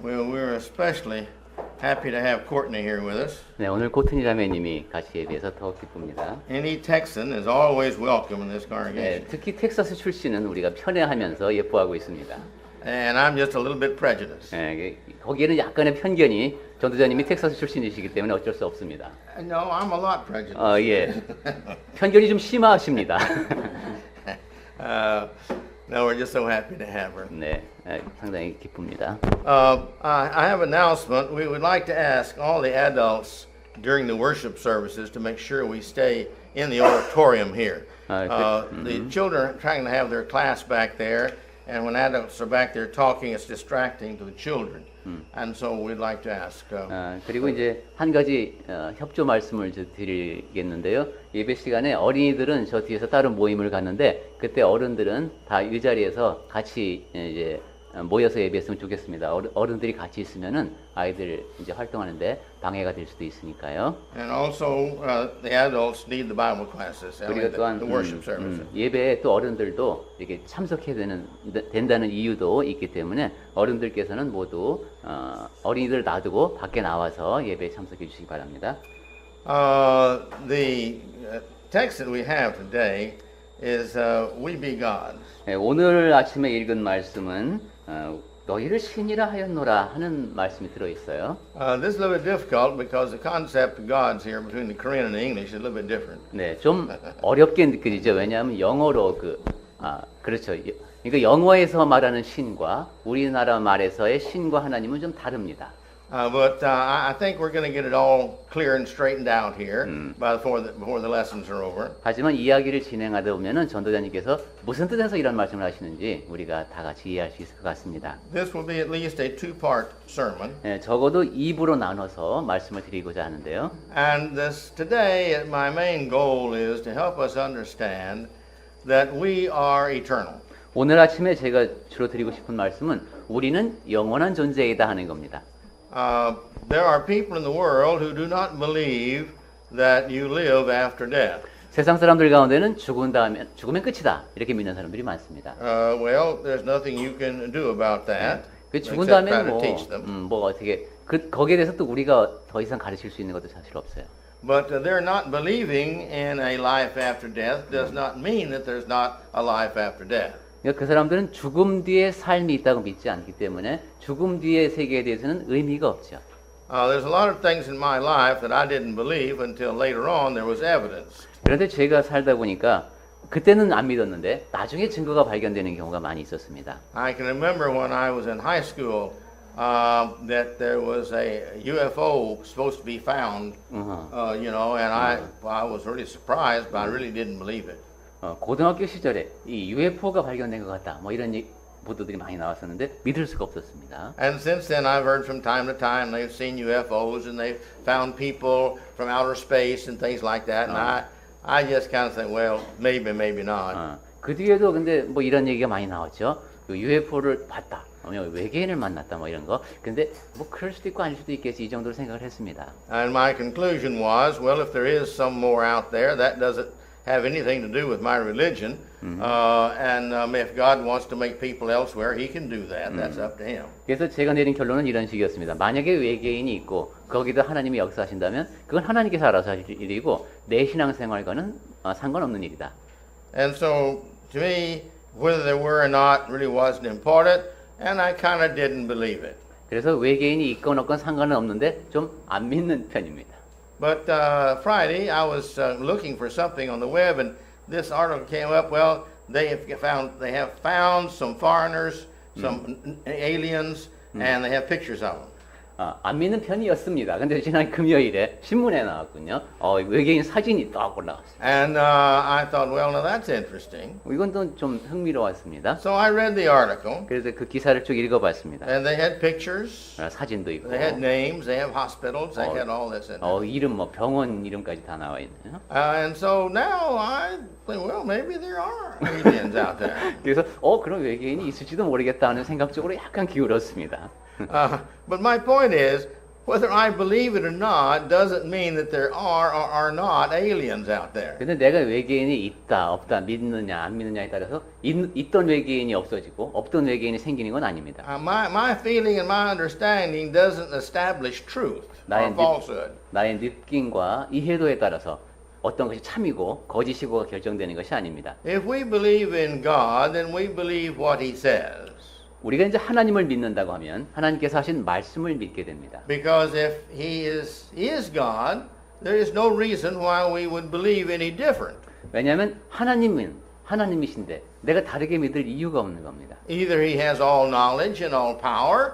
Well, we're especially happy to have Courtney here with us. 네, 오늘 코트니 자매님이 같이 예배해서 더 기쁩니다. Any Texan is always welcome in this 네, congregation. 특히 텍사스 출신은 우리가 편애하면서 예뻐하고 있습니다. And I'm just a little bit prejudiced. 네, 거기에는 약간의 편견이 전도자님이 텍사스 출신이시기 때문에 어쩔 수 없습니다. No, I'm a lot prejudiced. 예, 편견이 좀 심하십니다. No, we're just so happy to have her. 네, 상당히 기쁩니다. I have an announcement. We would like to ask all the adults during the worship services to make sure we stay in the auditorium here. The children are trying to have their class back there, and when adults are back there talking, it's distracting to the children. And so we'd like to ask. 그리고 이제 한 가지 협조 말씀을 드리겠는데요. 예배 시간에 어린이들은 저 뒤에서 다른 모임을 갔는데 그때 어른들은 다 이 자리에서 같이 이제 모여서 예배했으면 좋겠습니다. 어른들이 같이 있으면은 아이들 이제 활동하는데 방해가 될 수도 있으니까요. And also, the adults need the Bible classes, 그리고 또한 the worship services. 예배에 또 어른들도 이렇게 참석해야 된다는 이유도 있기 때문에 어른들께서는 모두 어린이들 놔두고 밖에 나와서 예배에 참석해 주시기 바랍니다. The text that we have today is We Be God. 네, 오늘 아침에 읽은 말씀은 너희를 신이라 하였노라 하는 말씀이 들어 있어요. This is a little bit difficult because the concept of God's here between the Korean and the English is a little bit different. 네, 좀 어렵게 느껴지죠. 왜냐하면 영어로 그렇죠. 그러니까 영어에서 말하는 신과 우리나라 말에서의 신과 하나님은 좀 다릅니다. But I think we're going to get it all clear and straightened out here before the lessons are over. 하지만 이야기를 진행하다 보면은 전도자님께서 무슨 뜻에서 이런 말씀을 하시는지 우리가 다 같이 이해할 수 있을 것 같습니다. This will be at least a two-part sermon. 네, 적어도 2부로 나눠서 말씀을 드리고자 하는데요. And today, my main goal is to help us understand that we are eternal. 오늘 아침에 제가 주로 드리고 싶은 말씀은 우리는 영원한 존재이다 하는 겁니다. There are people in the world who do not believe that you live after death. 세상 사람들 가운데는 죽으면 끝이다 이렇게 믿는 사람들이 많습니다. Well, there's nothing you can do about that. 그 죽은 except try 다음에 to teach them. 뭐 어떻게 거기에 대해서 또 우리가 더 이상 가르칠 수 있는 것도 사실 없어요. But they're not believing in a life after death does not mean that there's not a life after death. 그러니까 그 사람들은 죽음 뒤에 삶이 있다고 믿지 않기 때문에 죽음 뒤의 세계에 대해서는 의미가 없죠. There's a lot of things in my life that I didn't believe until later on there was evidence. 그런데 제가 살다 보니까 그때는 안 믿었는데 나중에 증거가 발견되는 경우가 많이 있었습니다. I can remember when I was in high school that there was a UFO supposed to be found, you know, and I was really surprised, but I really didn't believe it. 고등학교 시절에 이 UFO가 발견된 것 같다. 뭐 이런 보도들이 많이 나왔었는데 믿을 수가 없었습니다. And since then, I've heard from time to time they've seen UFOs and they've found people from outer space and things like that. And I just kind of think, well, maybe, maybe not. 그 뒤에도 근데 뭐 이런 얘기가 많이 나왔죠. UFO를 봤다. 외계인을 만났다. 뭐 이런 거. 근데 뭐 그럴 수도 있고 아닐 수도 있겠지. 이 정도로 생각을 했습니다. And my conclusion was, well, if there is some more out there, that doesn't have anything to do with my religion. And if God wants to make people elsewhere, He can do that. That's up to Him. 그래서 제가 내린 결론은 이런 식이었습니다. 만약에 외계인이 있고 거기도 하나님이 역사하신다면 그건 하나님께서 알아서 하실 일이고 내 신앙생활과는 상관없는 일이다. And so, to me, whether there were or not really wasn't important, and I kind of didn't believe it. 그래서 외계인이 있건 없건 상관은 없는데 좀 안 믿는 편입니다. But Friday, I was looking for something on the web, and this article came up. Well, they have found some foreigners, some aliens, and they have pictures of them. 안 믿는 편이었습니다. 근데 지난 금요일에 신문에 나왔군요. 외계인 사진이 딱 올라왔어요. And I thought, well, now that's interesting. 이건 또 좀 흥미로웠습니다. So I read the article. 그래서 그 기사를 쭉 읽어봤습니다. And they had pictures. 사진도 있고. They had names. They have hospitals. They had all this in there. 이름 뭐 병원 이름까지 다 나와 있네요. And so now I think, well, maybe there are aliens out there. 그래서 그런 외계인이 있을지도 모르겠다 하는 생각 쪽으로 약간 기울었습니다. But my point is, whether I believe it or not doesn't mean that there are or are not aliens out there. 근데 내가 외계인이 있다, 없다, 믿느냐, 안 믿느냐에 따라서 있던 외계인이 없어지고 없던 외계인이 생기는 건 아닙니다. My feeling and my understanding doesn't establish truth or falsehood. 나의 느낌과 이해도에 따라서 어떤 것이 참이고 거짓이고가 결정되는 것이 아닙니다. If we believe in God, then we believe what He says. 우리가 이제 하나님을 믿는다고 하면 하나님께서 하신 말씀을 믿게 됩니다. Because if He is God, there is no reason why we would believe any different. 왜냐하면 하나님은 하나님이신데 내가 다르게 믿을 이유가 없는 겁니다. Either He has all knowledge and all power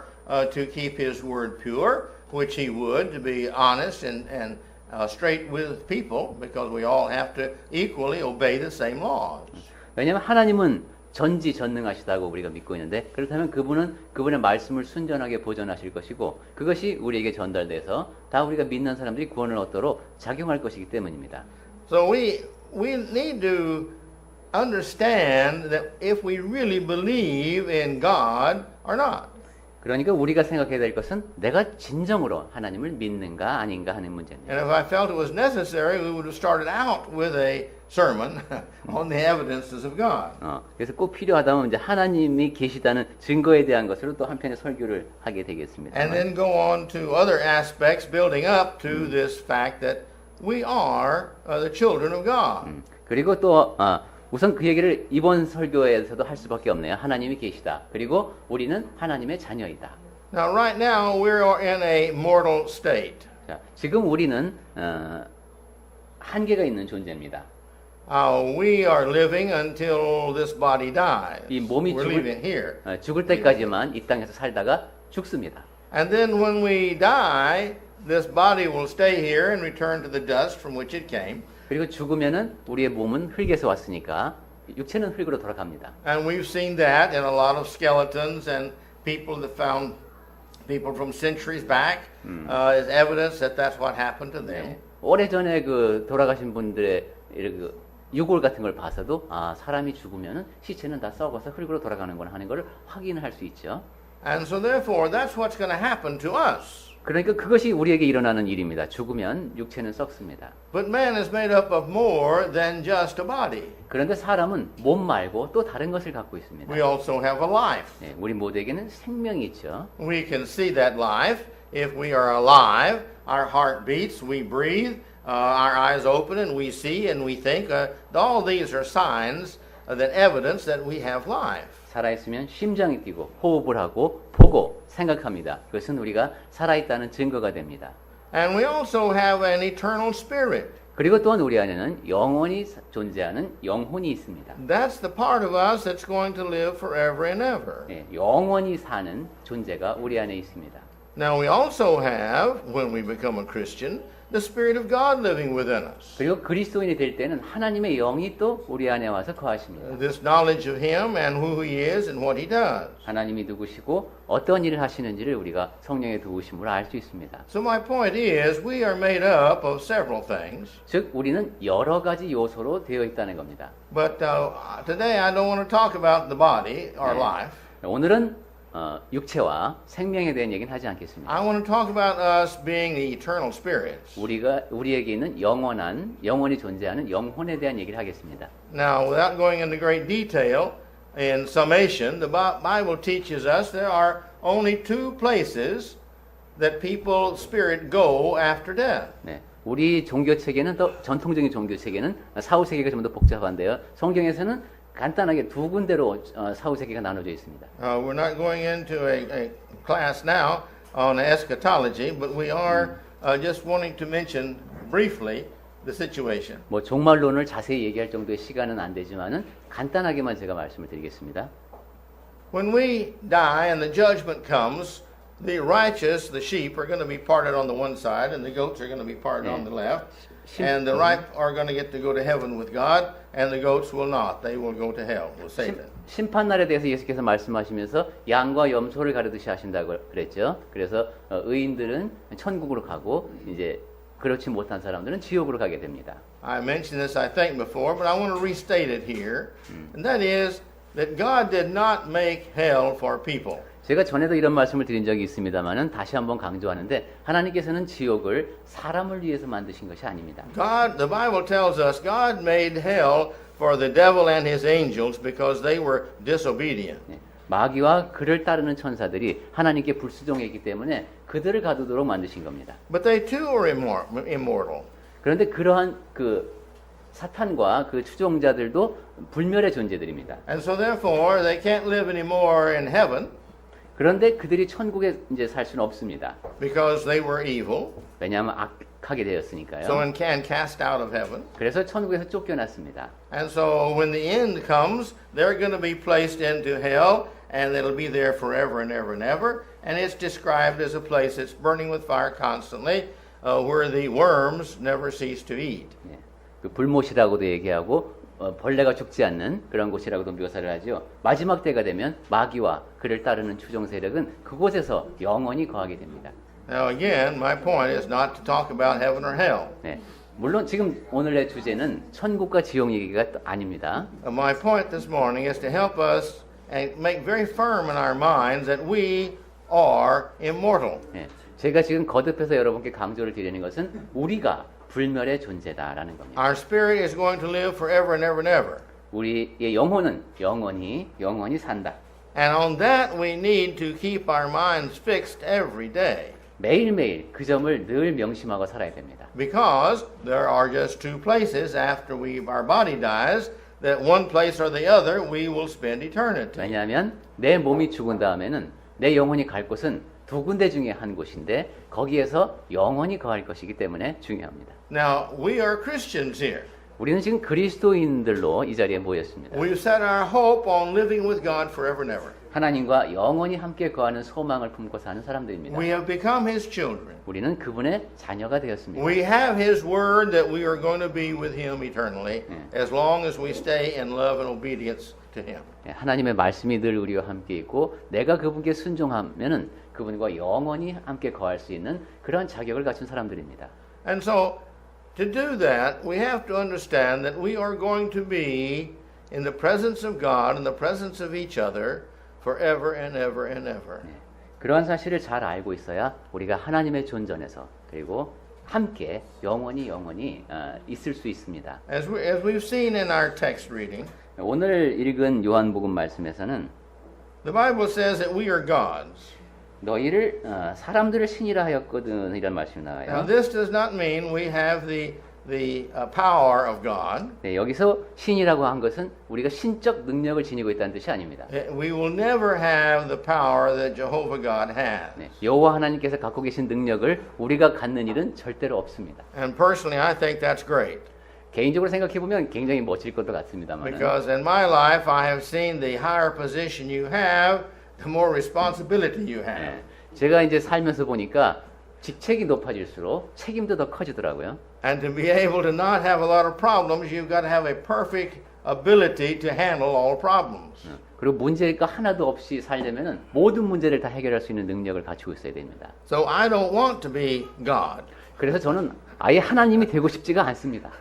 to keep His word pure, which He would, to be honest and straight with people, because we all have to equally obey the same laws. 왜냐하면 하나님은 전지전능하시다고 우리가 믿고 있는데 그렇다면 그분은 그분의 말씀을 순전하게 보존하실 것이고 그것이 우리에게 전달돼서 다 우리가 믿는 사람들이 구원을 얻도록 작용할 것이기 때문입니다. So we need to understand that if we really believe in God or not. 그러니까 우리가 생각해야 될 것은 내가 진정으로 하나님을 믿는가 아닌가 하는 문제입니다. And if I felt it was necessary, we would have started out with a sermon on the evidences of God. 그래서 꼭 필요하다면 이제 하나님이 계시다는 증거에 대한 것으로 또 한편의 설교를 하게 되겠습니다. And then go on to other aspects building up to this fact that we are the children of God. 그리고 또 우선 그 얘기를 이번 설교에서도 할 수밖에 없네요. 하나님이 계시다. 그리고 우리는 하나님의 자녀이다. Now, right now, we're in a mortal state. 자, 지금 우리는 한계가 있는 존재입니다. We are living until this body dies. 이 몸이 We're living here. 죽을 때까지만 이 땅에서 살다가 죽습니다. And then when we die, this body will stay here and return to the dust from which it came. 그리고 죽으면은 우리의 몸은 흙에서 왔으니까 육체는 흙으로 돌아갑니다. And we've seen that in a lot of skeletons and people that found people from centuries back as evidence that that's what happened to them. 오래전에 그 돌아가신 분들의 그 유골 같은 걸 봐서도 사람이 죽으면은 시체는 다 썩어서 흙으로 돌아가는구나 하는 걸 확인할 수 있죠. And so therefore that's what's going to happen to us. 그러니까 그것이 우리에게 일어나는 일입니다. 죽으면 육체는 썩습니다. But man is made up of more than just a body. 그런데 사람은 몸 말고 또 다른 것을 갖고 있습니다. We also have a life. 네, 우리 모두에게는 생명이 있죠. We can see that life if we are alive. Our heart beats, we breathe, our eyes open, and we see and we think. All these are signs that evidence that we have life. 살아있으면 심장이 뛰고 호흡을 하고 보고 생각합니다. 그것은 우리가 살아있다는 증거가 됩니다. And we also have an eternal spirit. 그리고 또한 우리 안에는 영원히 존재하는 영혼이 있습니다. That's the part of us that's going to live forever and ever. 네, 영원히 사는 존재가 우리 안에 있습니다. Now we also have, when we become a Christian, the Spirit of God living within us. 그리고 그리스도인이 될 때는 하나님의 영이 또 우리 안에 와서 거하십니다. This knowledge of Him and who He is and what He does. 하나님이 누구시고 어떤 일을 하시는지를 우리가 성령의 도우심으로 알 수 있습니다. So my point is, we are made up of several things. 즉 우리는 여러 가지 요소로 되어 있다는 겁니다. But today I don't want to talk about the body or life. 오늘은 육체와 생명에 대한 얘기는 하지 않겠습니다. I want to talk about us being the eternal spirits. 우리에게 있는 영원히 존재하는 영혼에 대한 얘기를 하겠습니다. Now, without going into great detail, in summation, the Bible teaches us there are only two places that people's spirit go after death. 네, 우리 종교 체계는 더 전통적인 종교 체계는 사후 세계가 좀 더 복잡한데요. 성경에서는 간단하게 두 군데로 사후 세계가 나눠져 있습니다. We're not going into a class now on eschatology, but we are just wanting to mention briefly the situation. 뭐 종말론을 자세히 얘기할 정도의 시간은 안 되지만은 간단하게만 제가 말씀을 드리겠습니다. When we die and the judgment comes, the righteous, the sheep, are going to be parted on the one side, and the goats are going to be parted on the left. And the ripe are going to get to go to heaven with God, and the goats will not. They will go to hell with Satan. 심판날에 대해서 예수께서 말씀하시면서 양과 염소를 가르듯이 하신다고 그랬죠. 그래서 의인들은 천국으로 가고 이제 그렇지 못한 사람들은 지옥으로 가게 됩니다. I mentioned this, I think, before, but I want to restate it here. And that is that God did not make hell for people. 제가 전에도 이런 말씀을 드린 적이 있습니다만은 다시 한번 강조하는데 하나님께서는 지옥을 사람을 위해서 만드신 것이 아닙니다. The Bible tells us God made hell for the devil and his angels because they were disobedient. 네, 마귀와 그를 따르는 천사들이 하나님께 불순종했기 때문에 그들을 가두도록 만드신 겁니다. But they too are immortal. 그런데 그러한 그 사탄과 그 추종자들도 불멸의 존재들입니다. And so therefore they can't live anymore in heaven 그런데 그들이 천국에 이제 살 수는 없습니다. because they were evil. 왜냐하면 악하게 되었으니까요. So and can cast out of heaven. 그래서 천국에서 쫓겨났습니다. And so when the end comes, they're going to be placed into hell and it'll be there forever and ever and ever. And it's described as a place that's burning with fire constantly, where the worms never cease to eat. 예, 그 불못이라고도 얘기하고 벌레가 죽지 않는 그런 곳이라고도 묘사를 하죠. 마지막 때가 되면 마귀와 그를 따르는 추종 세력은 그곳에서 영원히 거하게 됩니다. Now again, my point is not to talk about heaven or hell. 네, 물론 지금 오늘의 주제는 천국과 지옥 얘기가 또 아닙니다. My point this morning is to help us and make very firm in our minds that we are immortal. 네, 제가 지금 거듭해서 여러분께 강조를 드리는 것은 우리가 불멸의 존재다라는 겁니다. Our spirit is going to live forever and ever and ever. 우리의 영혼은 영원히 산다. And on that we need to keep our minds fixed every day. 매일매일 그 점을 늘 명심하고 살아야 됩니다. Because there are just two places after our body dies, that one place or the other we will spend eternity. 왜냐하면 내 몸이 죽은 다음에는 내 영혼이 갈 곳은 두 군데 중에 한 곳인데 거기에서 영원히 거할 것이기 때문에 중요합니다. Now, we are Christians here. 우리는 지금 그리스도인들로 이 자리에 모였습니다. We've set our hope on living with God forever and ever. 하나님과 영원히 함께 거하는 소망을 품고 사는 사람들입니다. We have become His children. 우리는 그분의 자녀가 되었습니다. We have His word that we are going to be with Him eternally as long as we stay in love and obedience to Him. 하나님의 말씀이 늘 우리와 함께 있고 내가 그분께 순종하면은 그분과 영원히 함께 거할 수 있는 그런 자격을 갖춘 사람들입니다. And so to do that, we have to understand that we are going to be in the presence of God, in the presence of each other, forever and ever and ever. 그러한 사실을 잘 알고 있어야 우리가 하나님의 존전에서 그리고 함께 영원히 있을 수 있습니다. As we've seen in our text reading, 오늘 읽은 요한복음 말씀에서는 the Bible says that we are gods. 너희를 사람들을 신이라 하였거든 이런 말씀이 Now, 나와요. this does not mean we have the power of God. 네, 여기서 신이라고 한 것은 우리가 신적 능력을 지니고 있다는 뜻이 아닙니다. We will never have the power that Jehovah God has. 네, 여호와 하나님께서 갖고 계신 능력을 우리가 갖는 일은 절대로 없습니다. And personally, I think that's great. 개인적으로 생각해 보면 굉장히 멋질 것도 같습니다만. Because in my life, I have seen the higher position you have, the more responsibility you have. 네, 제가 이제 살면서 보니까 직책이 높아질수록 책임도 더 커지더라고요. And to be able to not have a lot of problems, you've got to have a perfect ability to handle all problems. 그리고 문제가 하나도 없이 살려면은 모든 문제를 다 해결할 수 있는 능력을 갖추고 있어야 됩니다. So I don't want to be God. 그래서 저는 아예 하나님이 되고 싶지가 않습니다.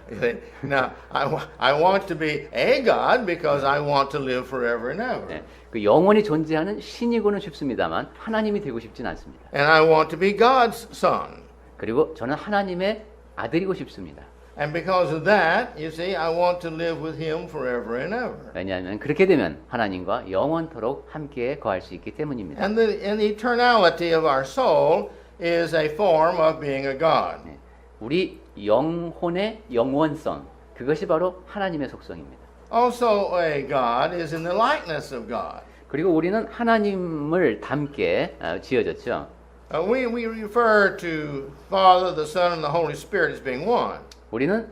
Now, I want to be a God because I want to live forever and ever. 네, 그 영원히 존재하는 신이고는 싶습니다만 하나님이 되고 싶진 않습니다. And I want to be God's son. 그리고 저는 하나님의 아들이고 싶습니다. And because of that, you see, I want to live with Him forever and ever. 왜냐하면 그렇게 되면 하나님과 영원토록 함께 거할 수 있기 때문입니다. And the eternality of our soul is a form of being a God. 네, 우리 영혼의 영원성, 그것이 바로 하나님의 속성입니다. Also, a God is in the likeness of God. 그리고 우리는 하나님을 닮게 지어졌죠. We refer to Father, the Son, and the Holy Spirit as being one. 우리는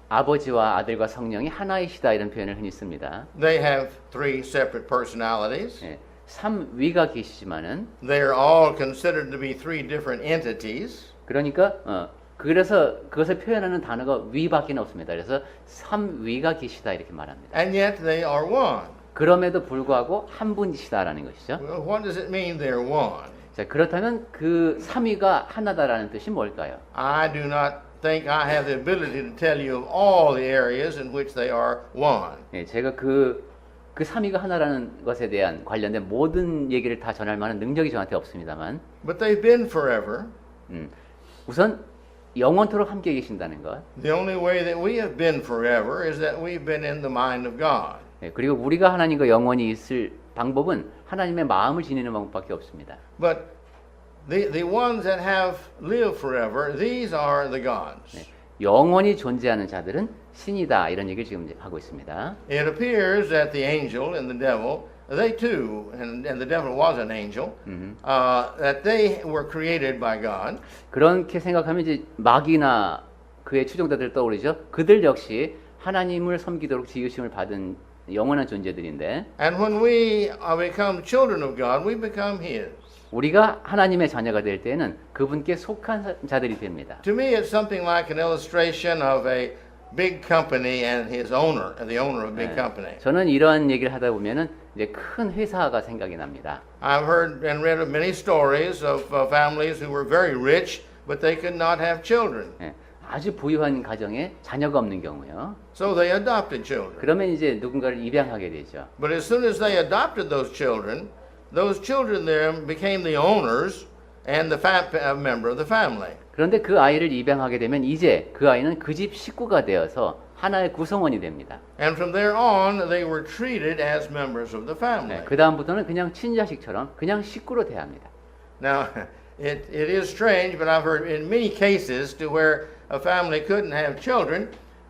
아버지와 아들과 성령이 하나이시다 이런 표현을 흔히 씁니다. They have three separate personalities. 예, 삼위가 계시지만은 They are all considered to be three different entities. 그러니까 그래서 그것을 표현하는 단어가 위밖에 없습니다. 그래서 삼위가 계시다 이렇게 말합니다. And yet they are one. 그럼에도 불구하고 한 분이시다라는 것이죠. Well, what does it mean they're one? 자, 그렇다면 그 삼위가 하나다라는 뜻이 뭘까요? I do not think I have the ability to tell you of all the areas in which they are one. 예, 제가 그 그 삼위가 하나라는 것에 대한 관련된 모든 얘기를 다 전할 만한 능력이 저한테 없습니다만, but they've been forever. 우선 영원토록 함께 계신다는 것. The only way that we have been forever is that we've been in the mind of God. 예, 그리고 우리가 하나님과 영원히 있을 방법은 하나님의 마음을 지니는 방법밖에 없습니다. But the ones that have lived forever, these are the gods. 네, 영원히 존재하는 자들은 신이다 이런 얘기를 지금 하고 있습니다. It appears that the angel and the devil, they too, and the devil was an angel, that they were created by God. 그렇게 생각하면 이제 마귀나 그의 추종자들 떠오르죠. 그들 역시 하나님을 섬기도록 지으심을 받은 영원한 존재들인데, And when we become children of God, we become His. 우리가 하나님의 자녀가 될 때에는 그분께 속한 자들이 됩니다. To me, it's something like an illustration of a big company and his owner, the owner of a big company. 저는 이런 얘기를 하다 보면은 이제 큰 회사가 생각이 납니다. I've heard and read of many stories of families who were very rich, but they could not have children. 예, 아주 부유한 가정에 자녀가 없는 경우요. So they adopted children. 그러면 이제 누군가를 입양하게 되죠. But as soon as they adopted those children then became the owners and the member of the family. 그런데 그 아이를 입양하게 되면 이제 그 아이는 그 집 식구가 되어서 하나의 구성원이 됩니다. And from there on, they were treated as members of the family. 네, 그 다음부터는 그냥 친자식처럼 그냥 식구로 대합니다. Now, it is strange, but I've heard in many cases to where a family couldn't have children,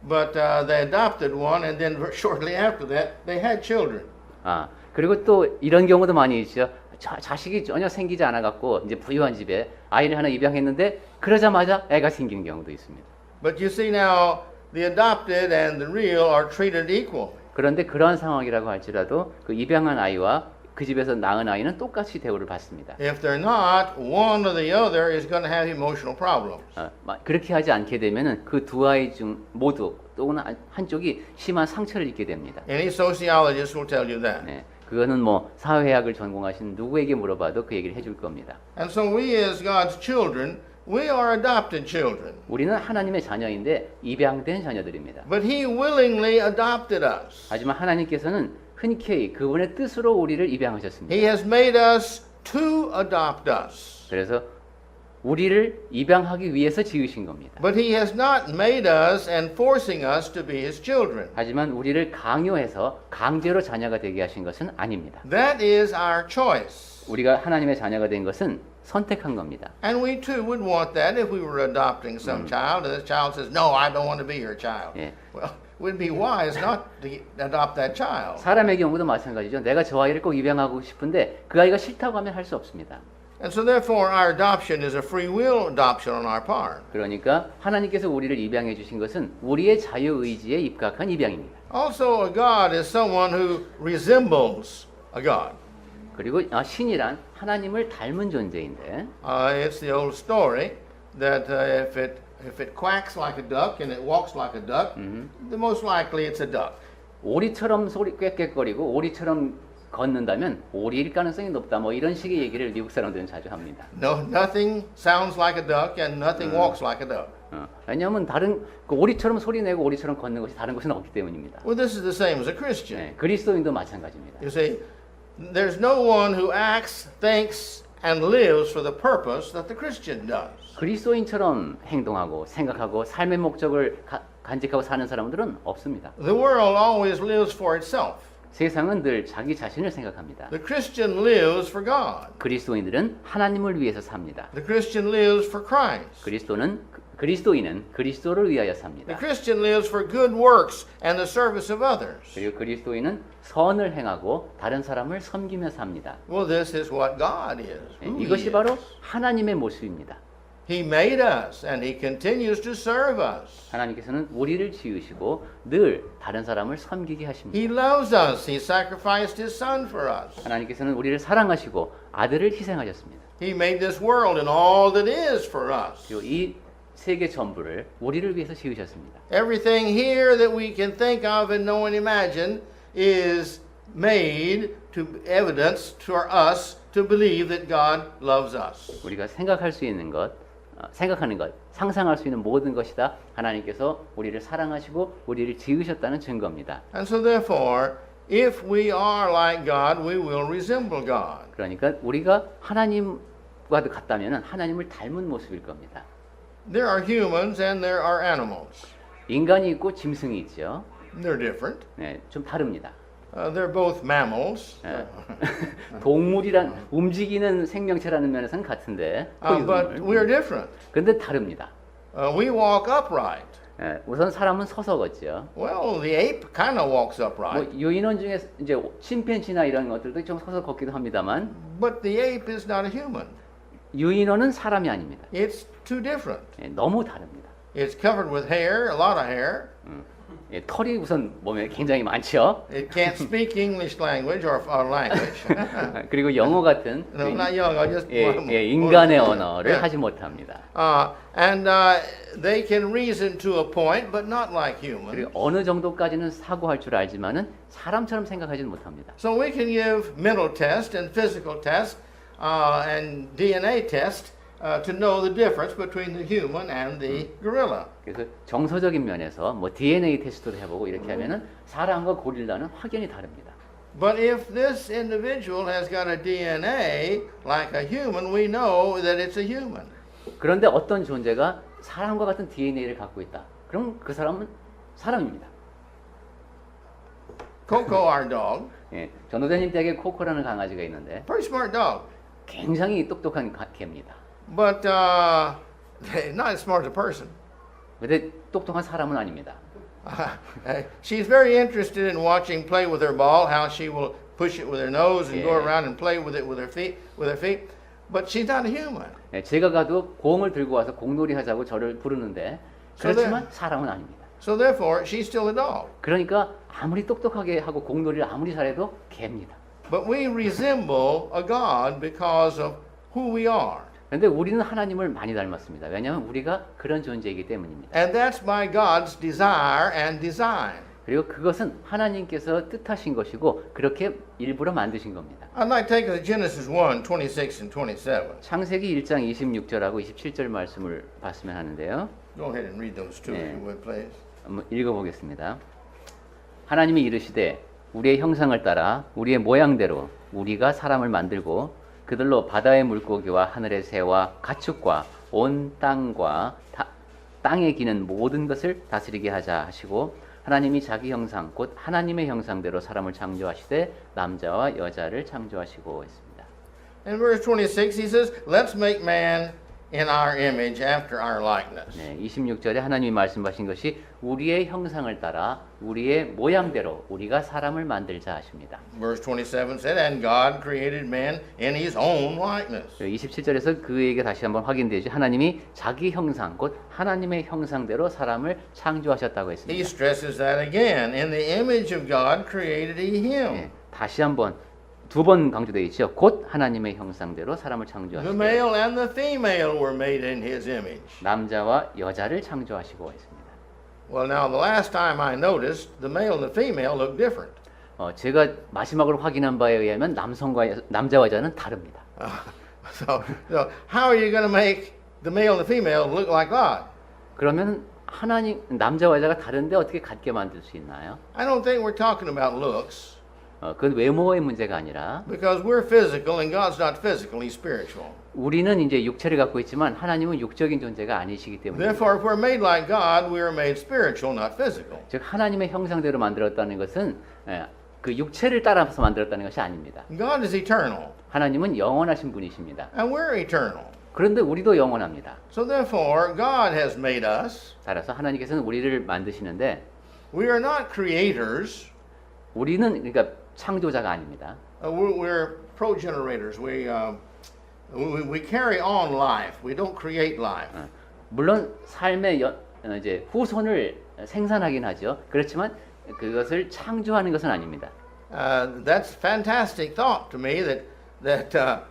but they adopted one, and then shortly after that, they had children. 아, 그리고 또 이런 경우도 많이 있죠. 자식이 전혀 생기지 않아 갖고 이제 부유한 집에 아이를 하나 입양했는데 그러자마자 애가 생기는 경우도 있습니다. But you see now, the adopted and the real are treated equal. 그런데 그러한 상황이라고 할지라도 그 입양한 아이와 그 집에서 낳은 아이는 똑같이 대우를 받습니다. If they're not, one or the other is going to have emotional problems. 그렇게 하지 않게 되면은 그 두 아이 중 모두 또는 한쪽이 심한 상처를 입게 됩니다. Any sociologist will tell you that. 네, 그거는 뭐 사회학을 전공하신 누구에게 물어봐도 그 얘기를 해줄 겁니다. And so we as God's children, we are adopted children. 우리는 하나님의 자녀인데 입양된 자녀들입니다. But He willingly adopted us. 하지만 하나님께서는 흔쾌히 그분의 뜻으로 우리를 입양하셨습니다. He has made us to adopt us. 그래서 우리를 입양하기 위해서 지으신 겁니다. But He has not made us and forcing us to be His children. 하지만 우리를 강요해서 강제로 자녀가 되게 하신 것은 아닙니다. That is our choice. 우리가 하나님의 자녀가 된 것은 선택한 겁니다. And we too would want that if we were adopting some child and the child says, "No, I don't want to be your child." 예. Well, it would be wise not to adopt that child. 사람의 경우도 마찬가지죠. 내가 저 아이를 꼭 입양하고 싶은데 그 아이가 싫다고 하면 할 수 없습니다. And so therefore our adoption is a free will adoption on our part. 그러니까 하나님께서 우리를 입양해 주신 것은 우리의 자유 의지에 입각한 입양입니다. Also, a God is someone who resembles a God. 그리고 신이란 하나님을 닮은 존재인데 It's the old story that if it quacks like a duck and it walks like a duck, then most likely it's a duck. 오리처럼 소리 꽥꽥거리고 오리처럼 걷는다면 오리일 가능성이 높다. 뭐 이런 식의 얘기를 미국 사람들은 자주 합니다. No, nothing sounds like a duck and nothing walks like a duck. 왜냐하면 다른 그 오리처럼 소리 내고 오리처럼 걷는 것이 다른 것은 없기 때문입니다. Well, this is the same as a Christian. 네, 그리스도인도 마찬가지입니다. You see, there's no one who acts, thinks, and lives for the purpose that the Christian does. 그리스도인처럼 행동하고 생각하고 삶의 목적을 간직하고 사는 사람들은 없습니다. The world always lives for itself. 세상은 늘 자기 자신을 생각합니다. The Christian lives for God. 그리스도인들은 하나님을 위해서 삽니다. The Christian lives for Christ. 그리스도인은 그리스도를 위하여 삽니다. The Christian lives for good works and the service of others. 그리고 그리스도인은 선을 행하고 다른 사람을 섬기며 삽니다. Well, this is what God is. Who He 이것이 is. 바로 하나님의 모습입니다. He made us and He continues to serve us. 하나님께서는 우리를 지으시고 늘 다른 사람을 섬기게 하십니다. He loves us. He sacrificed His Son for us. 하나님께서는 우리를 사랑하시고 아들을 희생하셨습니다. He made this world and all that is for us. 그리고 이 세계 전부를 우리를 위해서 지으셨습니다. Everything here that we can think of and know and imagine is made to evidence for us to believe that God loves us. 우리가 생각할 수 있는 것, 생각하는 것, 상상할 수 있는 모든 것이 다 하나님께서 우리를 사랑하시고 우리를 지으셨다는 증거입니다. And so therefore, if we are like God, we will resemble God. 그러니까 우리가 하나님과 같다면 하나님을 닮은 모습일 겁니다. There are humans and there are animals. 인간이 있고 짐승이 있죠. They're different. 네, 좀 다릅니다. They're both mammals. 동물이란 움직이는 생명체라는 면에서는 같은데 But we are different. 근데 다릅니다. We walk upright. 우선 사람은 서서 걷죠. Well, the ape kind of walks 뭐 upright. 유인원 중에 이제 침팬지나 이런 것들도 좀 서서 걷기도 합니다만 But the ape is not a human. 유인원은 사람이 아닙니다. It's too different. 너무 다릅니다. It's covered with hair, a lot of hair. 털이 우선 몸에 굉장히 많죠. It can't speak English language or language. 그리고 영어 같은 No, not young. I just 인간의 언어를 Yeah. 하지 못합니다. And they can reason to a point, but not like humans. 그리고 어느 정도까지는 사고할 줄 알지만은 사람처럼 생각하지는 못합니다. So we can give mental test and physical test and DNA test to know the difference between the human and the gorilla. 그래서 정서적인 면에서 뭐 DNA 테스트도 해보고 이렇게 하면은 사람과 고릴라는 확연히 다릅니다. But if this individual has got a DNA like a human, we know that it's a human. 그런데 어떤 존재가 사람과 같은 DNA를 갖고 있다. 그럼 그 사람은 사람입니다. Coco, our dog, 예, 전도사님 댁에 코코라는 강아지가 있는데 pretty smart dog, 굉장히 똑똑한 개입니다. but not as smart as a person. 근데 똑똑한 사람은 아닙니다. She's very interested in watching play with her ball, how she will push it with her nose and go Yeah. around and play with it with her feet. But she's not a human. 예, 제가 가도 공을 들고 와서 공놀이 하자고 저를 부르는데 그렇지만 사람은 아닙니다. So therefore, she's still a dog. 그러니까 아무리 똑똑하게 하고 공놀이를 아무리 잘해도 개입니다. But we resemble a God because of who we are. 그런데 우리는 하나님을 많이 닮았습니다. 왜냐하면 우리가 그런 존재이기 때문입니다. And that's by God's desire and design. 그리고 그것은 하나님께서 뜻하신 것이고 그렇게 일부러 만드신 겁니다. I'd like to take Genesis 1, 26 and 27. 창세기 1장 26절하고 27절 말씀을 봤으면 하는데요. Go ahead and read those two, if you would, please. 한번 읽어보겠습니다. 하나님이 이르시되 우리의 형상을 따라 우리의 모양대로 우리가 사람을 만들고 그들로 바다의 물고기와 하늘의 새와 가축과 온 땅과 땅에 기는 모든 것을 다스리게 하자 하시고 하나님이 자기 형상 곧 하나님의 형상대로 사람을 창조하시되 남자와 여자를 창조하시고 했습니다. In verse 26, he says, let's make man in our image after our likeness. 네, 26절에 하나님이 말씀하신 것이 우리의 형상을 따라 우리의 모양대로 우리가 사람을 만들자 하십니다. Verse 27 said, and God created man in his own likeness. 27절에서 그에게 다시 한번 확인되죠. 하나님이 자기 형상, 곧 하나님의 형상대로 사람을 창조하셨다고 He 했습니다. stresses that again. In the image of God created he him. 네, 다시 한번 두 번 강조되어 있죠. 곧 하나님의 형상대로 사람을 The 창조하시고 male and the female were made in his image. 남자와 여자를 창조하시고 했습니다. Well, now the last time I noticed, the male and the female look different. 제가 마지막으로 확인한 바에 의하면 남자와 여자는 다릅니다. So how are you going to make the male and the female look like God? 그러면 하나님 남자와 여자가 다른데 어떻게 같게 만들 수 있나요? I don't think we're talking about looks 그건 외모의 문제가 아니라 because we're physical and God's not physical, He's spiritual. 우리는 이제 육체를 갖고 있지만 하나님은 육적인 존재가 아니시기 때문에 Therefore, if we're made like God, we are made spiritual, not physical. 즉 하나님의 형상대로 만들었다는 것은 그 육체를 따라서 만들었다는 것이 아닙니다. God is eternal 하나님은 영원하신 분이십니다. and we're eternal. 그런데 우리도 영원합니다. So therefore, God has made us. 따라서 하나님께서는 우리를 만드시는데 We are not creators. 우리는 그러니까 창조자가 아닙니다. We're progenitors. We carry on life. We don't create life. 물론 삶의 이제 후손을 생산하긴 하죠. 그렇지만 그것을 창조하는 것은 아닙니다. That's fantastic thought to me that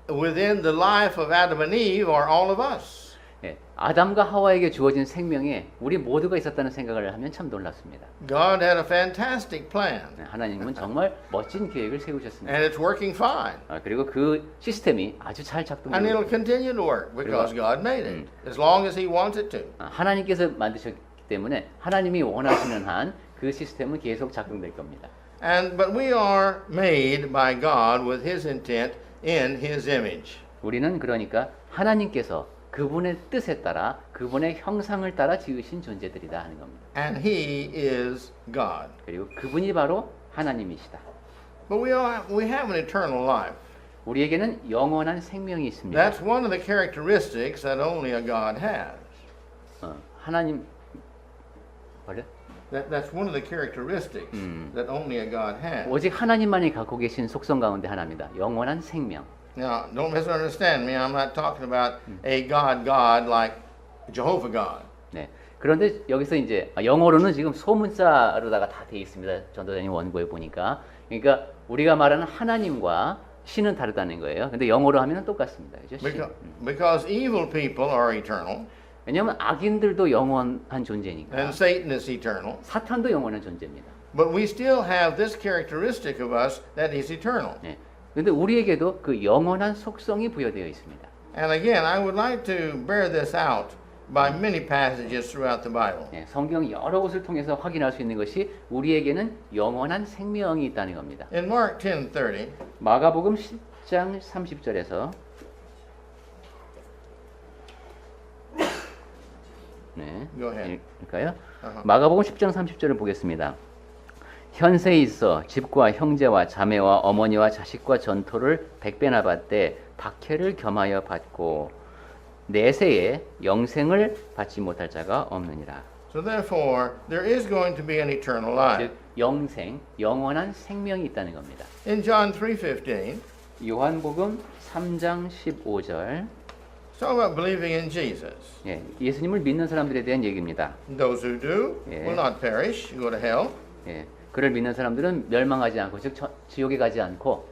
within the life of Adam and Eve are all of us. 예, 아담과 하와에게 주어진 생명에 우리 모두가 있었다는 생각을 하면 참 놀랍습니다. God had a fantastic plan, 하나님은 정말 멋진 계획을 세우셨습니다. and it's working fine. 그리고 그 시스템이 아주 잘 And 작동되고 it'll continue to work because God made it, as long as He wants it to. 하나님께서 만드셨기 때문에 하나님이 원하시는 한 그 시스템은 계속 작동될 겁니다. But we are made by God with His intent in His image. 우리는 그러니까 하나님께서 그분의 뜻에 따라 그분의 형상을 따라 지으신 존재들이다 하는 겁니다. And He is God. 그리고 그분이 바로 하나님이시다. But we have an eternal life. 우리에게는 영원한 생명이 있습니다. That's one of the characteristics that only a God has. 하나님 뭐래? That's one of the characteristics that only a God has. 오직 하나님만이 갖고 계신 속성 가운데 하나입니다. 영원한 생명. Now, don't misunderstand me. I'm not talking about a God like Jehovah God. 네. 그런데 여기서 이제 영어로는 지금 소문자로다가 다 되어 있습니다. 전도자님 원고에 보니까. 그러니까 우리가 말하는 하나님과 신은 다르다는 거예요. 근데 영어로 하면 똑같습니다. 그죠? Because evil people are eternal. 왜냐하면 악인들도 영원한 존재니까. And Satan is eternal. 사탄도 영원한 존재입니다. But we still have this characteristic of us that is eternal. 네. 근데 우리에게도 그 영원한 속성이 부여되어 있습니다. And again, I would like to bear this out by many passages throughout the Bible. 네, 성경 여러 곳을 통해서 확인할 수 있는 것이 우리에게는 영원한 생명이 있다는 겁니다. In Mark 10:30, 마가복음 10장 30절에서 네, Go ahead. 읽을까요? 마가복음 10장 30절을 보겠습니다. 현세에 있어 집과 형제와 자매와 어머니와 자식과 전토를 100배나 받되 박해를 겸하여 받고 내세에 영생을 받지 못할 자가 없느니라. So therefore, there is going to be an eternal life. 즉 영생, 영원한 생명이 있다는 겁니다. In John 3:15, 요한복음 3장 15절. it's all about believing in Jesus. 예, 예수님을 믿는 사람들에 대한 얘기입니다. Those who do will not perish, go to hell, 예, 그를 믿는 사람들은 멸망하지 않고 즉 지옥에 가지 않고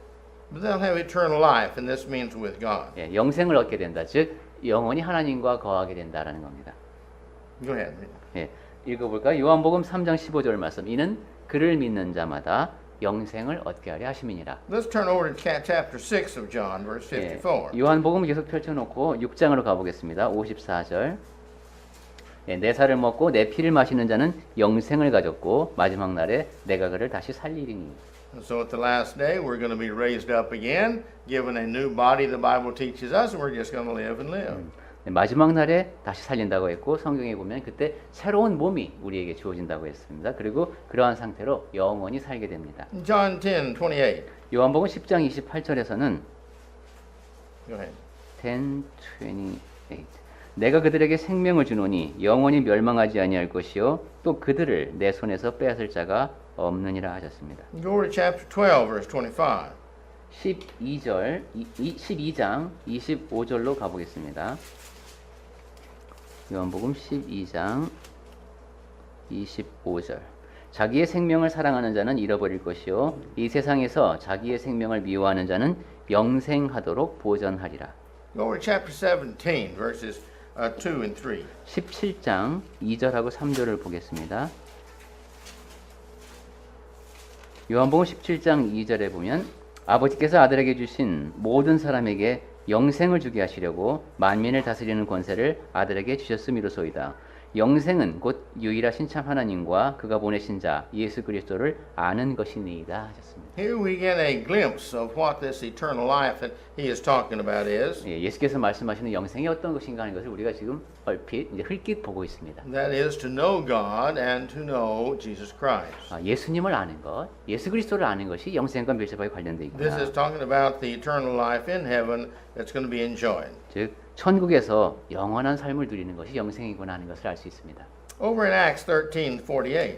but they'll have eternal life, and this means with God. 예, 영생을 얻게 된다. 즉 영원히 하나님과 거하게 된다라는 겁니다. Go ahead. 예, 읽어볼까요? 요한복음 3장 15절 말씀. 이는 그를 믿는 자마다 영생을 얻게 하려 하심이니라. Let's turn over to chapter 6 of John, verse 예, 54. 요한복음 계속 펼쳐놓고 6장으로 가보겠습니다. 54절. 예, 내 살을 먹고 내 피를 마시는 자는 영생을 가졌고 마지막 날에 내가 그를 다시 살리리니. And so at the last day, we're going to be raised up again, given a new body, the Bible teaches us, and we're just going to live and live. 네, 마지막 날에 다시 살린다고 했고 성경에 보면 그때 새로운 몸이 우리에게 주어진다고 했습니다. 그리고 그러한 상태로 영원히 살게 됩니다. In John 10:28. 요한복음 10장 28절에서는 Go ahead. 10:28 내가 그들에게 생명을 주노니 영원히 멸망하지 아니할 것이요 또 그들을 내 손에서 빼앗을 자가 없느니라 하셨습니다. Go over to chapter 12, verse 25. 12장 25절로 가보겠습니다. 요한복음 12장 25절 자기의 생명을 사랑하는 자는 잃어버릴 것이요 이 세상에서 자기의 생명을 미워하는 자는 영생하도록 보전하리라. Go over to chapter 17, verses 2 and 3. 17장 2절하고 3절을 보겠습니다. 요한복음 17장 2절에 보면 아버지께서 아들에게 주신 모든 사람에게 영생을 주게 하시려고 만민을 다스리는 권세를 아들에게 주셨음이로소이다. 영생은 곧 유일하신 참 하나님과 그가 보내신 자 예수 그리스도를 아는 것이니이다 하셨습니다. Here we get a glimpse of what this eternal life that he is talking about is. 예, 예수께서 말씀하시는 영생이 어떤 것인가 하는 것을 우리가 지금 얼핏 이제 흘낏 보고 있습니다. That is to know God and to know Jesus Christ. 예수님을 아는 것, 예수 그리스도를 아는 것이 영생과 멸세바에 관련되어 This 있구나. is talking about the eternal life in heaven that's going to be enjoyed. 즉 천국에서 영원한 삶을 누리는 것이 영생이구나 하는 것을 알 수 있습니다. Over in Acts 13:48.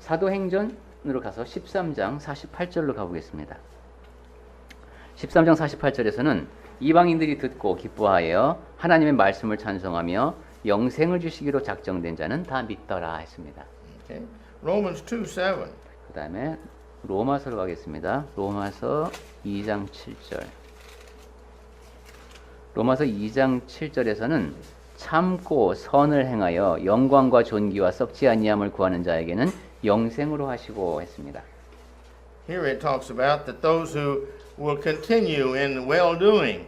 사도행전으로 가서 13장 48절로 가보겠습니다. 13장 48절에서는 이방인들이 듣고 기뻐하여 하나님의 말씀을 찬송하며 영생을 주시기로 작정된 자는 다 믿더라 했습니다. Okay. Romans 2:7. 그 다음에 로마서로 가겠습니다. 로마서 2장 7절. 로마서 2장 7절에서는 참고 선을 행하여 영광과 존귀와 썩지 아니함을 구하는 자에게는 영생으로 하시고 했습니다. Here it talks about that those who will continue in well-doing.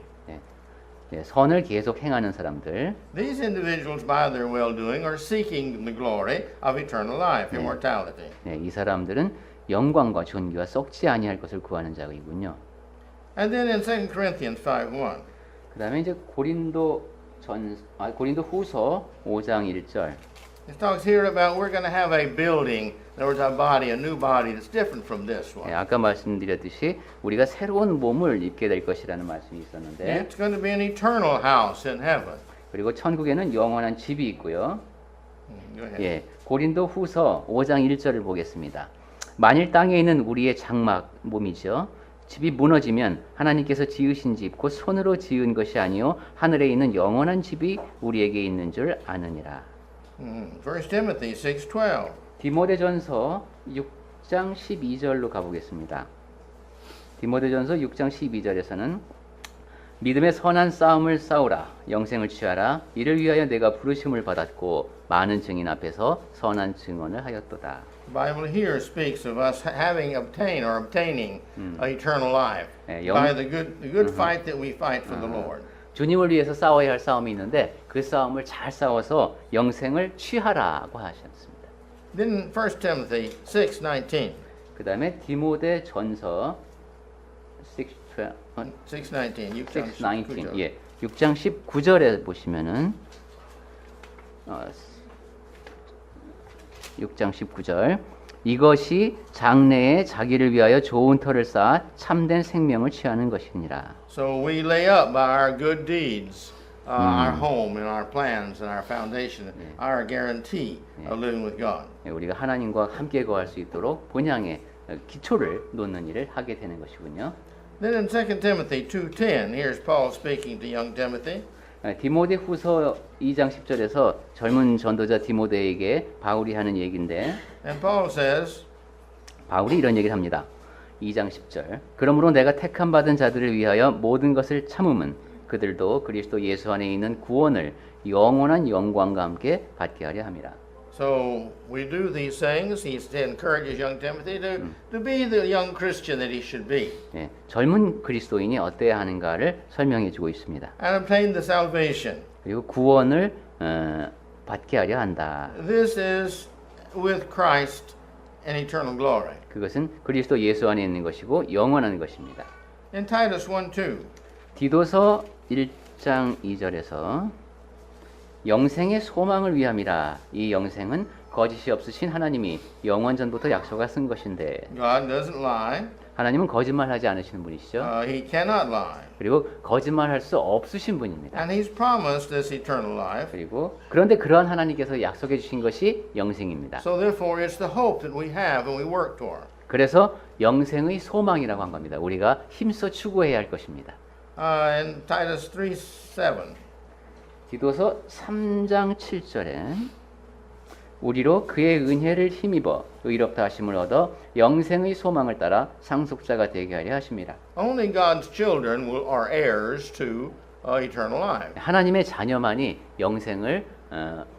네, 선을 계속 행하는 사람들. These individuals, by their well-doing, are seeking the glory of eternal life, immortality. 네, 이 사람들은 영광과 존귀와 썩지 아니할 것을 구하는 자이군요. And then in 2 Corinthians 5:1. 그다음에 이제 고린도 후서 5장 1절. It talks here about we're going to have a building, in other words, a body, a new body that's different from this one. 예, 아까 말씀드렸듯이 우리가 새로운 몸을 입게 될 것이라는 말씀이 있었는데 It's going to be an eternal house in heaven. 그리고 천국에는 영원한 집이 있고요. Go ahead. 예, 고린도 후서 5장 1절을 보겠습니다. 만일 땅에 있는 우리의 장막 몸이죠. 집이 무너지면 하나님께서 지으신 집 곧 손으로 지은 것이 아니요 하늘에 있는 영원한 집이 우리에게 있는 줄 아느니라. 1 Timothy 6:12. 디모데전서 6장 12절로 가보겠습니다. 디모데전서 6장 12절에서는 믿음의 선한 싸움을 싸우라 영생을 취하라 이를 위하여 내가 부르심을 받았고 많은 증인 앞에서 선한 증언을 하였도다. The Bible here speaks of us having obtaining eternal life 예, by the good fight that we fight for the Lord. 주님을 위해서 싸워야 할 싸움이 있는데 그 싸움을 잘 싸워서 영생을 취하라고 하셨습니다. Then 1 Timothy 6:19. 그 다음에 디모데전서 6:19. 6:19 예, 6장 19절에 보시면은 6장 19절 이것이 장래에 자기를 위하여 좋은 터를 쌓아 참된 생명을 취하는 것이니라. So we lay up by our good deeds, our home and our plans and our foundation, our guarantee of living with God. 예, 우리가 하나님과 함께 거할 수 있도록 본향의 기초를 놓는 일을 하게 되는 것이군요. Then in 2 Timothy 2:10, here's Paul speaking to young Timothy. 디모데 후서 2장 10절에서 젊은 전도자 디모데에게 바울이 하는 얘기인데 And Paul says, 바울이 이런 얘기를 합니다. 2장 10절 그러므로 내가 택함 받은 자들을 위하여 모든 것을 참음은 그들도 그리스도 예수 안에 있는 구원을 영원한 영광과 함께 받게 하려 함이라. so we do these things. He encourages young Timothy to be the young Christian that he should be. 예, 젊은 그리스도인이 어때야 하는가를 설명해 주고 있습니다. And obtain the salvation. 그리고 구원을 받게 하려 한다. This is with Christ in eternal glory. 그것은 그리스도 예수 안에 있는 것이고 영원한 것입니다. In Titus 1:2, 디도서 1장 2절에서 영생의 소망을 위함이라. 이 영생은 거짓이 없으신 하나님이 영원 전부터 약속하신 것인데 God doesn't lie. 하나님은 거짓말하지 않으시는 분이시죠. He cannot lie. 그리고 거짓말할 수 없으신 분입니다. And he's promised this eternal life. 그리고 그런데 그러한 하나님께서 약속해 주신 것이 영생입니다. So therefore it's the hope that we have and we work toward. 그래서 영생의 소망이라고 한 겁니다. 우리가 힘써 추구해야 할 것입니다. In Titus 3:7, 디도서 3장 7절에 우리로 그의 은혜를 힘입어 의롭다 하심을 얻어 영생의 소망을 따라 상속자가 되게 하려 하심이라. only God's children are heirs to eternal life. 하나님의 자녀만이 영생을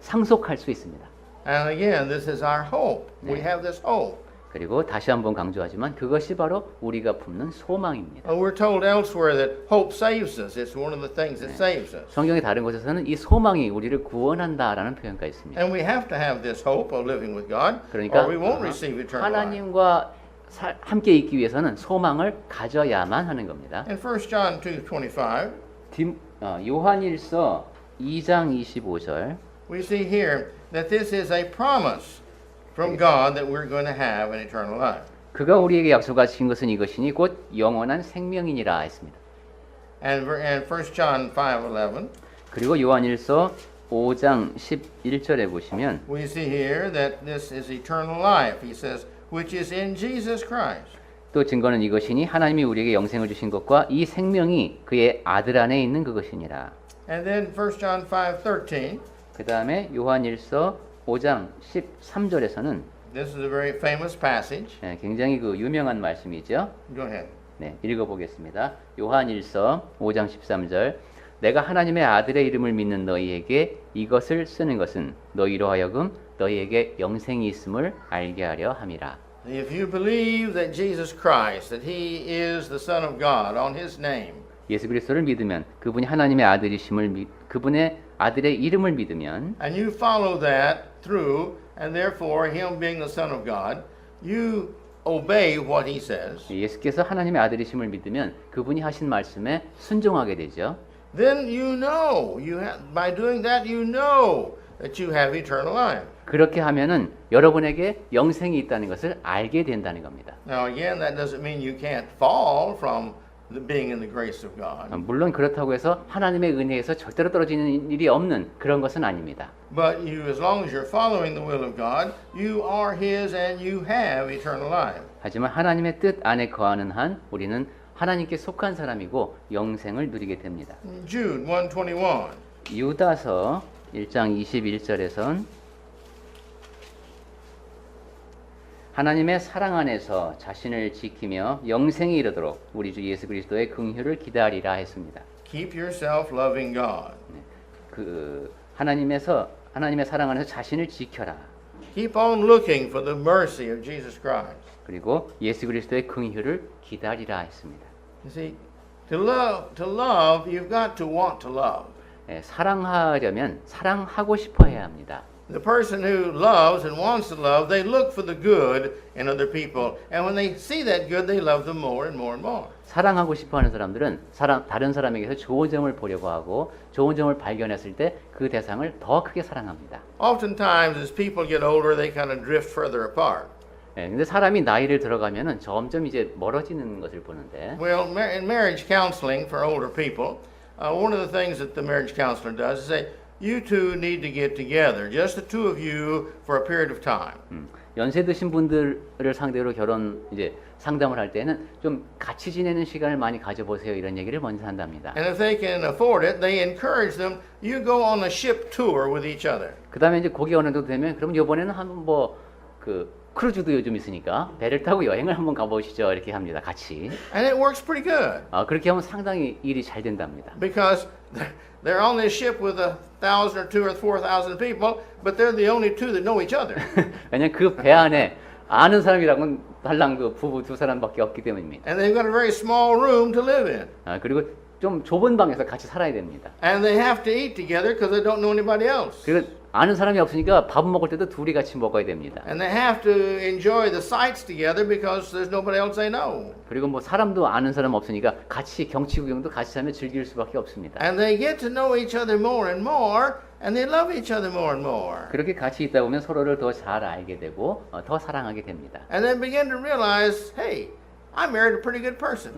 상속할 수 있습니다. And again, this is our hope. We have this hope. 그리고 다시 한번 강조하지만 그것이 바로 우리가 품는 소망입니다. We're told elsewhere that hope saves us. It's one of the things that saves us. 성경의 다른 곳에서는 이 소망이 우리를 구원한다라는 표현가 있습니다. And we have to have this hope of living with God, 그러니까 or we won't receive eternal life. 하나님과 함께 있기 위해서는 소망을 가져야만 하는 겁니다. In 1 John 2:25, 요한일서 2장 25절 we see here that this is a promise from God that we're going to have an eternal life. 그가 우리에게 약속하신 것은 이것이니 곧 영원한 생명이니라 했습니다. And 1 John 5:11, 그리고 요한일서 5장 11절에 보시면 we see here that this is eternal life. He says, which is in Jesus Christ. 또 증거는 이것이니 하나님이 우리에게 영생을 주신 것과 이 생명이 그의 아들 안에 있는 그것이니라. And then 1 John 5:13, 그 다음에 요한일서 5장 13절에서는 this is a very famous passage. 굉장히 그 유명한 말씀이죠. Go ahead. 네, 읽어보겠습니다. 요한일서 5장 13절 내가 하나님의 아들의 이름을 믿는 너희에게 이것을 쓰는 것은 너희로 하여금 너희에게 영생이 있음을 알게 하려 함이라. If you believe that Jesus Christ, that He is the Son of God on His name, 예수 그리스도를 믿으면 그분이 하나님의 아들이심을 그분의 아들의 이름을 믿으면 and you follow that through, and therefore Him being the Son of God, you obey what he says, 예수께서 하나님의 아들이심을 믿으면 그분이 하신 말씀에 순종하게 되죠. then by doing that you know that you have eternal life. 그렇게 하면은 여러분에게 영생이 있다는 것을 알게 된다는 겁니다. Now again, that doesn't mean you can't fall from being in the grace of God. 물론 그렇다고 해서 하나님의 은혜에서 절대로 떨어지는 일이 없는 그런 것은 아닙니다. But as long as you're following the will of God, you are His and you have eternal life. 하지만 하나님의 뜻 안에 거하는 한 우리는 하나님께 속한 사람이고 영생을 누리게 됩니다. Jude 1:21. 유다서 1장 21절에선 하나님의 사랑 안에서 자신을 지키며 영생에 이르도록 우리 주 예수 그리스도의 긍휼을 기다리라 했습니다. Keep yourself loving God. 하나님의 사랑 안에서 자신을 지켜라. Keep on looking for the mercy of Jesus Christ. 그리고 예수 그리스도의 긍휼을 기다리라 했습니다. You see, to love, you've got to want to love. 사랑하려면 사랑하고 싶어 해야 합니다. The person who loves and wants to love, they look for the good in other people. And when they see that good, they love them more and more and more. 사랑하고 싶어하는 사람들은 다른 사람에게서 좋은 점을 보려고 하고 좋은 점을 발견했을 때 그 대상을 더 크게 사랑합니다. Oftentimes, as people get older, they kind of drift further apart. 근데 사람이 나이를 들어가면은 점점 이제 멀어지는 것을 보는데. Well, in marriage counseling for older people, one of the things that the marriage counselor does is say, you two need to get together, just the two of you, for a period of time. 연세 드신 분들을 상대로 결혼 이제 상담을 할 때는 좀 같이 지내는 시간을 많이 가져보세요 이런 얘기를 먼저 한답니다. And if they can afford it, they encourage them. You go on a ship tour with each other. 그다음에 이제 거기 어느 정도 되면 그럼 이번에는 한번 크루즈도 요즘 있으니까 배를 타고 여행을 한번 가보시죠 이렇게 합니다. 같이. And it works pretty good. 그렇게 하면 상당히 일이 잘 된답니다. Because they're on this ship with 1,000 or 2,000 or 4,000 people, but they're the only two that know each other. 왜냐면 그 배 안에 아는 사람이라고는 달랑 그 부부 두 사람밖에 없기 때문입니다. And they've got a very small room to live in. 그리고 좀 좁은 방에서 같이 살아야 됩니다. And they have to eat together because they don't know anybody else. 그리고 아는 사람이 없으니까 밥 먹을 때도 둘이 같이 먹어야 됩니다. And they have to enjoy the sights together because there's nobody else they know. 그리고 뭐 사람도 아는 사람 없으니까 같이 경치 구경도 같이 하면 즐길 수밖에 없습니다. And they get to know each other more and more, and they love each other more and more. 그렇게 같이 있다 보면 서로를 더 잘 알게 되고 더 사랑하게 됩니다. And they begin to realize, hey, I married a pretty good person.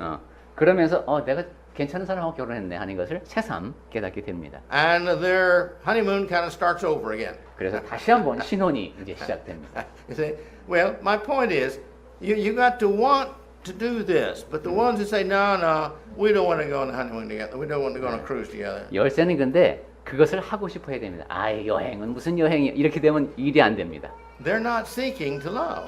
그러면서 내가 괜찮은 사람하고 결혼했네 하는 것을 새삼 깨닫게 됩니다. And their honeymoon kind of starts over again. 그래서 다시 한번 신혼이 이제 시작됩니다. You say, well, my point is, you got to want to do this, but the ones who say, no, we don't want to go on a honeymoon together, we don't want to go on a cruise together. 열쇠는 근데 그것을 하고 싶어 해야 됩니다. 여행은 무슨 여행이야? 이렇게 되면 일이 안 됩니다. They're not seeking to love.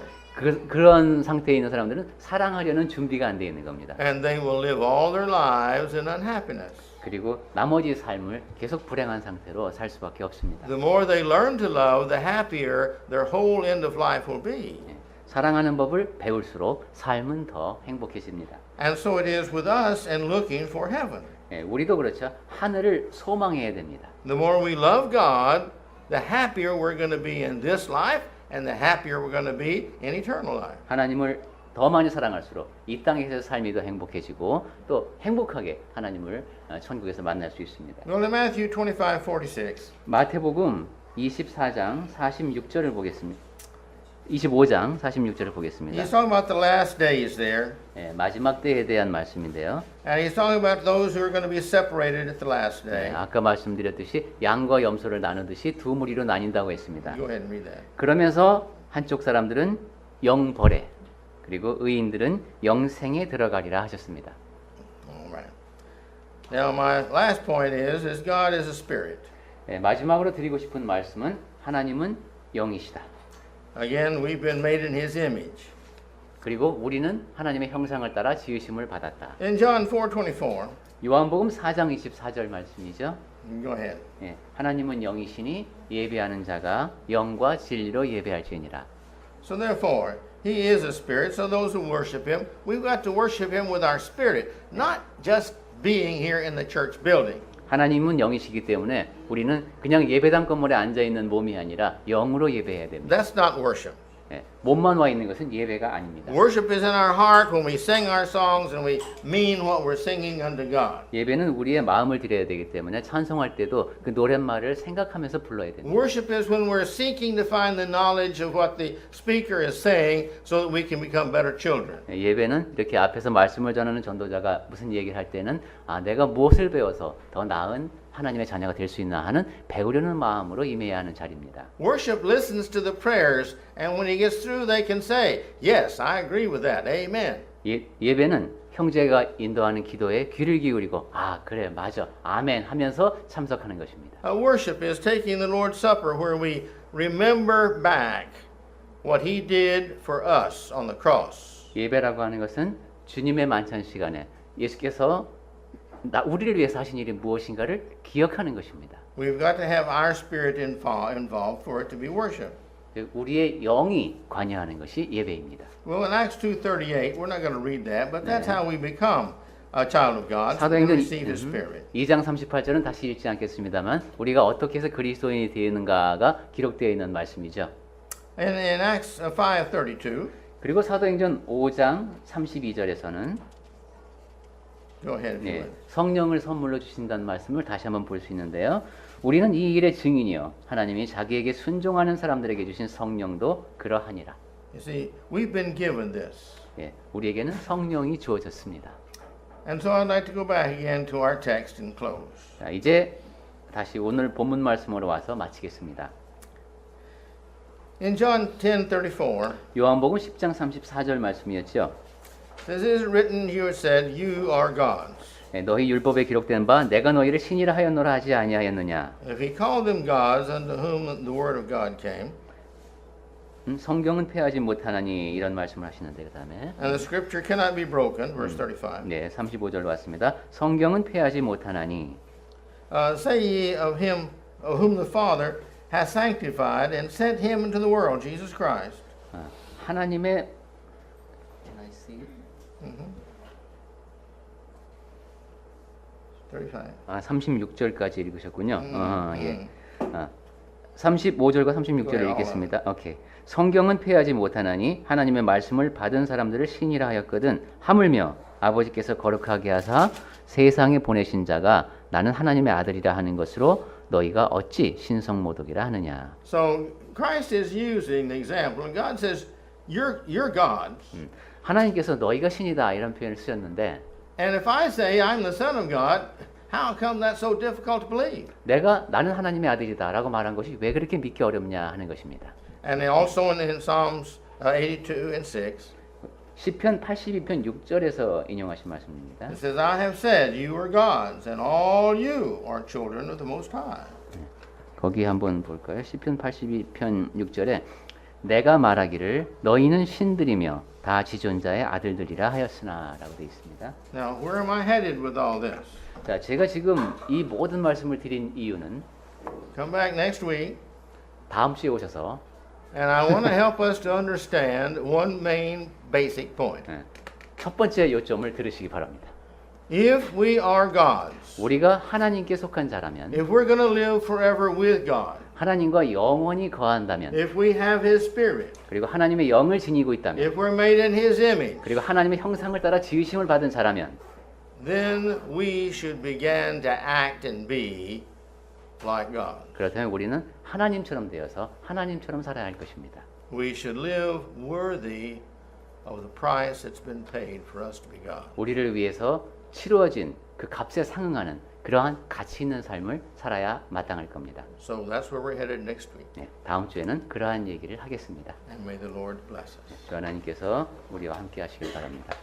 그런 상태에 있는 사람들은 사랑하려는 준비가 안 돼 있는 겁니다. And they will live all their lives in unhappiness. 그리고 나머지 삶을 계속 불행한 상태로 살 수밖에 없습니다. The more they learn to love, the happier their whole end of life will be. 사랑하는 법을 배울수록 삶은 더 행복해집니다. And so it is with us and looking for heaven. 우리도 그렇죠. 하늘을 소망해야 됩니다. The more we love God, the happier we're going to be in this life. And the happier we're going to be in eternal life. 하나님을 더 많이 사랑할수록 이 땅에서 삶이 더 행복해지고 또 행복하게 하나님을 천국에서 만날 수 있습니다. Go to Matthew 25:46. 마태복음 24장 46절을 보겠습니다. 25장 46절을 보겠습니다. He's talking about the last days there. 마지막 때에 대한 말씀인데요. And he's talking about those who are going to be separated at the last day. 아까 말씀드렸듯이 양과 염소를 나누듯이 두 무리로 나뉜다고 했습니다. Go ahead and read that. 그러면서 한쪽 사람들은 영벌에 그리고 의인들은 영생에 들어가리라 하셨습니다. All right. Now my last point is God is a spirit. 마지막으로 드리고 싶은 말씀은 하나님은 영이시다. Again, we've been made in His image. 그리고 우리는 하나님의 형상을 따라 지으심을 받았다. In John 4:24. 요한복음 4장 24절 말씀이죠. Go ahead. 하나님은 영이시니 예배하는 자가 영과 진리로 예배할지니라. So therefore, He is a spirit. So those who worship Him, we've got to worship Him with our spirit, not just being here in the church building. 하나님은 영이시기 때문에 우리는 그냥 예배당 건물에 앉아 있는 몸이 아니라 영으로 예배해야 됩니다. That's not worship. 몸만 와 있는 것은 예배가 아닙니다. Worship is in our heart when we sing our songs and we mean what we're singing unto God. 예배는 우리의 마음을 드려야 되기 때문에 찬송할 때도 그 노랫말을 생각하면서 불러야 됩니다. Worship is when we're seeking to find the knowledge of what the speaker is saying so that we can become better children. 예배는 이렇게 앞에서 말씀을 전하는 전도자가 무슨 얘기를 할 때는 내가 무엇을 배워서 더 나은 하나님의 자녀가 될 수 있나 하는 배우려는 마음으로 임해야 하는 자리입니다. Worship listens to the prayers, and when he gets through, they can say, "Yes, I agree with that. Amen." 예배는 형제가 인도하는 기도에 귀를 기울이고 그래 맞아 아멘 하면서 참석하는 것입니다. Worship is taking the Lord's Supper where we remember back what he did for us on the cross. 예배라고 하는 것은 주님의 만찬 시간에 예수께서 우리를 위해서 하신 일이 무엇인가를 기억하는 것입니다. We've got to have our spirit involved for it to be worship. 우리의 영이 관여하는 것이 예배입니다. Well, in Acts 2:38, we're not going to read that, but that's how we become a child of God. So we 사도행전 receive His Spirit. 2장 38절은 다시 읽지 않겠습니다만 우리가 어떻게 해서 그리스도인이 되는가가 기록되어 있는 말씀이죠. And in Acts 5:32, 그리고 사도행전 5장 32절에서는 go ahead if you would. 성령을 선물로 주신다는 말씀을 다시 한번 볼 수 있는데요. 우리는 이 일의 증인이요 하나님이 자기에게 순종하는 사람들에게 주신 성령도 그러하니라. You see, we've been given this. 우리에게는 성령이 주어졌습니다. And so I'd like to go back again to our text and close. 자, 이제 다시 오늘 본문 말씀으로 와서 마치겠습니다. In John 10:34, 요한복음 10장 34절 말씀이었죠. it is written, you have said, you are gods. 너희 율법에 기록된 바 내가 너희를 신이라 하였노라 하지 아니하였느냐. If he called them gods unto whom the word of God came, 성경은 폐하지 못하나니 이런 말씀을 하시는데 그다음에 and the scripture cannot be broken, verse 35. 네, 35절 왔습니다. 성경은 폐하지 못하나니 Say ye of him of whom the Father hath sanctified and sent him into the world, Jesus Christ. 하나님의 Can I see it? 35. 36절까지 읽으셨군요. 예. 35절과 36절을 읽겠습니다. 오케이. 성경은 폐하지 못하나니 하나님의 말씀을 받은 사람들을 신이라 하였거든 하물며 아버지께서 거룩하게 하사 세상에 보내신 자가 나는 하나님의 아들이라 하는 것으로 너희가 어찌 신성모독이라 하느냐. So Christ is using the example, and God says, "You're gods." 하나님께서 너희가 신이다 이런 표현을 쓰셨는데, And if I say I'm the Son of God, how come that's so difficult to believe? 나는 하나님의 아들이다라고 말한 것이 왜 그렇게 믿기 어렵냐 하는 것입니다. And also in Psalms 82 and 6, 시편 82편 6절에서 인용하신 말씀입니다. it says, "I have said, you are gods, and all you are children of the Most High." 거기 한번 볼까요? 시편 82편 6절에 내가 말하기를 너희는 신들이며 다 지존자의 아들들이라 하였으나라고 되어 있습니다. Now, where am I headed with all this? 자, 제가 지금 이 모든 말씀을 드린 이유는 Come back next week, 다음 주에 오셔서 and I want to help us to understand one main basic point. 첫 번째 요점을 들으시기 바랍니다. If we are gods, 우리가 하나님께 속한 자라면, if we're going to live forever with God, 하나님과 영원히 거한다면, if we have His Spirit, 그리고 하나님의 영을 지니고 있다면, if we're made in His image, 그리고 하나님의 형상을 따라 지으심을 받은 자라면, then we should begin to act and be like God. 그렇다면 우리는 하나님처럼 되어서 하나님처럼 살아야 할 것입니다. We should live worthy of the price that's been paid for us to be God. 우리를 위해서 치루어진 그 값에 상응하는 그러한 가치 있는 삶을 살아야 마땅할 겁니다. So that's where we're headed next week. 네, 다음 주에는 그러한 얘기를 하겠습니다. And may the Lord bless us. 주 하나님께서 우리와 함께 하시길 바랍니다.